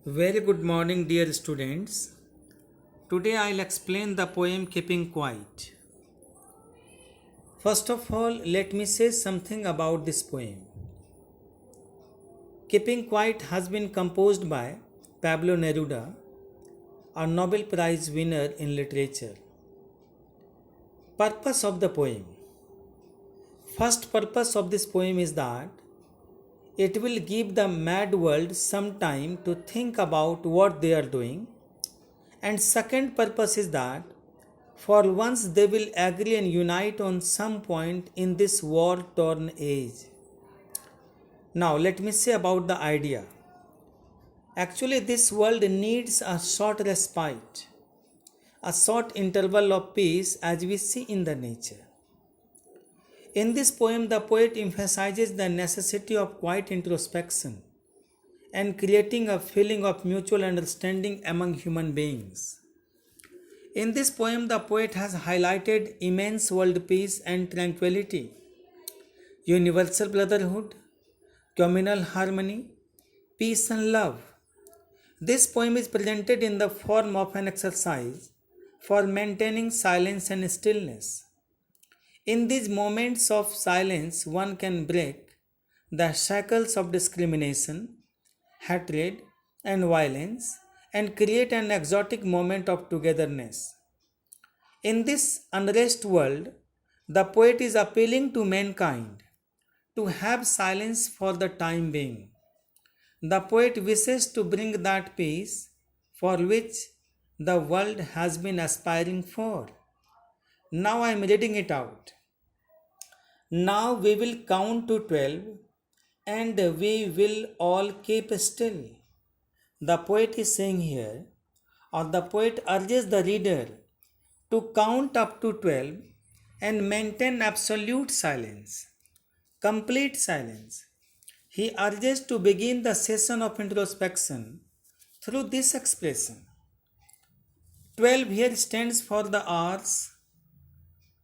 Very good morning, dear students. Today I'll explain the poem Keeping Quiet. First of all, let me say something about this poem. Keeping Quiet has been composed by Pablo Neruda, a Nobel Prize winner in literature. Purpose of the poem. First purpose of this poem is that it will give the mad world some time to think about what they are doing. And second purpose is that for once they will agree and unite on some point in this war torn age. Now, let me say about the idea. Actually, this world needs a short respite, a short interval of peace as we see in the nature. In this poem, the poet emphasizes the necessity of quiet introspection and creating a feeling of mutual understanding among human beings. In this poem, the poet has highlighted immense world peace and tranquility, universal brotherhood, communal harmony, peace and love. This poem is presented in the form of an exercise for maintaining silence and stillness. In these moments of silence, one can break the shackles of discrimination, hatred, and violence and create an exotic moment of togetherness. In this unrest world, the poet is appealing to mankind to have silence for the time being. The poet wishes to bring that peace for which the world has been aspiring for. Now I am reading it out. Now we will count to 12 and we will all keep still. The poet is saying here, or the poet urges the reader to count up to 12 and maintain absolute silence, complete silence. He urges to begin the session of introspection through this expression. 12 here stands for the hours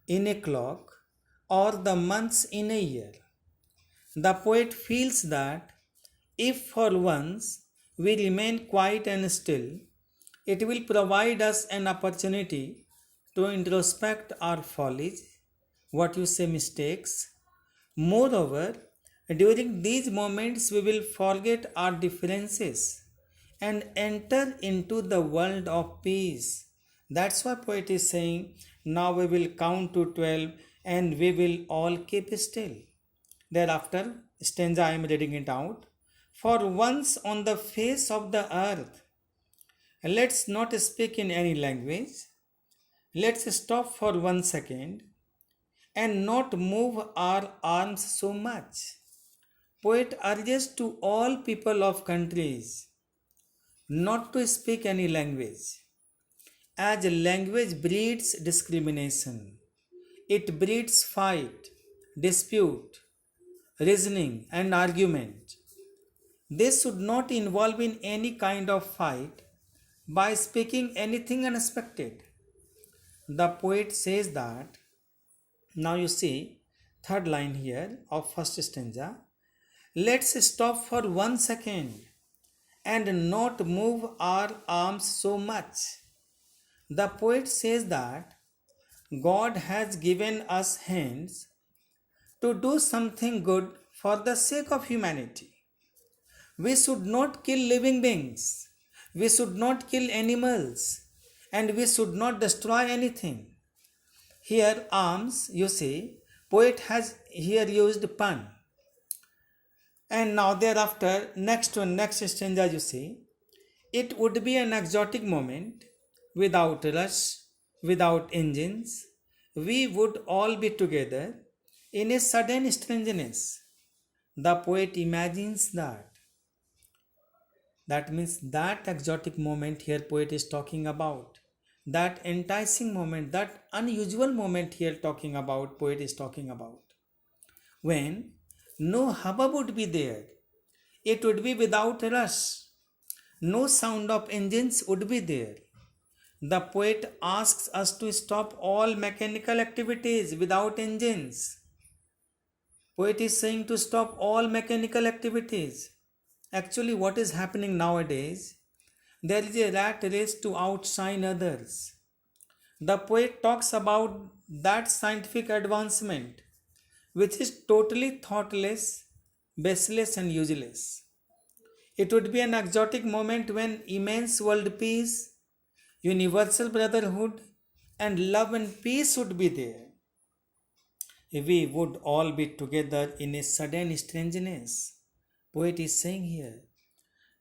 in a clock or the months in a year. The poet feels that if for once we remain quiet and still, it will provide us an opportunity to introspect our follies, what you say mistakes. Moreover, during these moments we will forget our differences and enter into the world of peace. That's why poet is saying, now we will count to 12 and we will all keep still. Thereafter, stanza I am reading it out. For once on the face of the earth, let's not speak in any language. Let's stop for 1 second and not move our arms so much. Poet urges to all people of countries not to speak any language, as language breeds discrimination. It breeds fight, dispute, reasoning, and argument. They should not involve in any kind of fight by speaking anything unexpected. The poet says that, now you see, third line here of first stanza, let's stop for 1 second and not move our arms so much. The poet says that God has given us hands to do something good for the sake of humanity. We should not kill living beings. We should not kill animals. And we should not destroy anything. Here, arms, you see, poet has here used pun. And now thereafter, next stanza, you see, it would be an exotic moment without rush, without engines. We would all be together in a sudden strangeness. The poet imagines that. That means that exotic moment here poet is talking about. That enticing moment, that unusual moment here talking about, poet is talking about. When no hubbub would be there, it would be without rush. No sound of engines would be there. The poet asks us to stop all mechanical activities without engines. Poet is saying to stop all mechanical activities. Actually, what is happening nowadays? there is a rat race to outshine others. The poet talks about that scientific advancement, which is totally thoughtless, baseless, and useless. It would be an exotic moment when immense world peace, universal brotherhood, and love and peace would be there. We would all be together in a sudden strangeness. Poet is saying here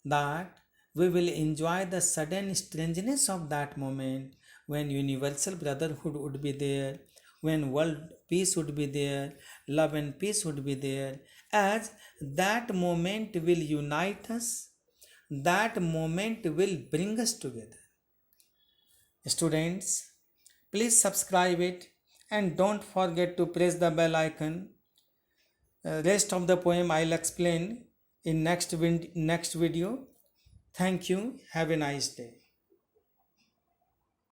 that we will enjoy the sudden strangeness of that moment when universal brotherhood would be there, when world peace would be there, love and peace would be there, as that moment will unite us, that moment will bring us together. Students, please subscribe it and don't forget to press the bell icon. Rest of the poem I'll explain in next video. Thank you. Have a nice day.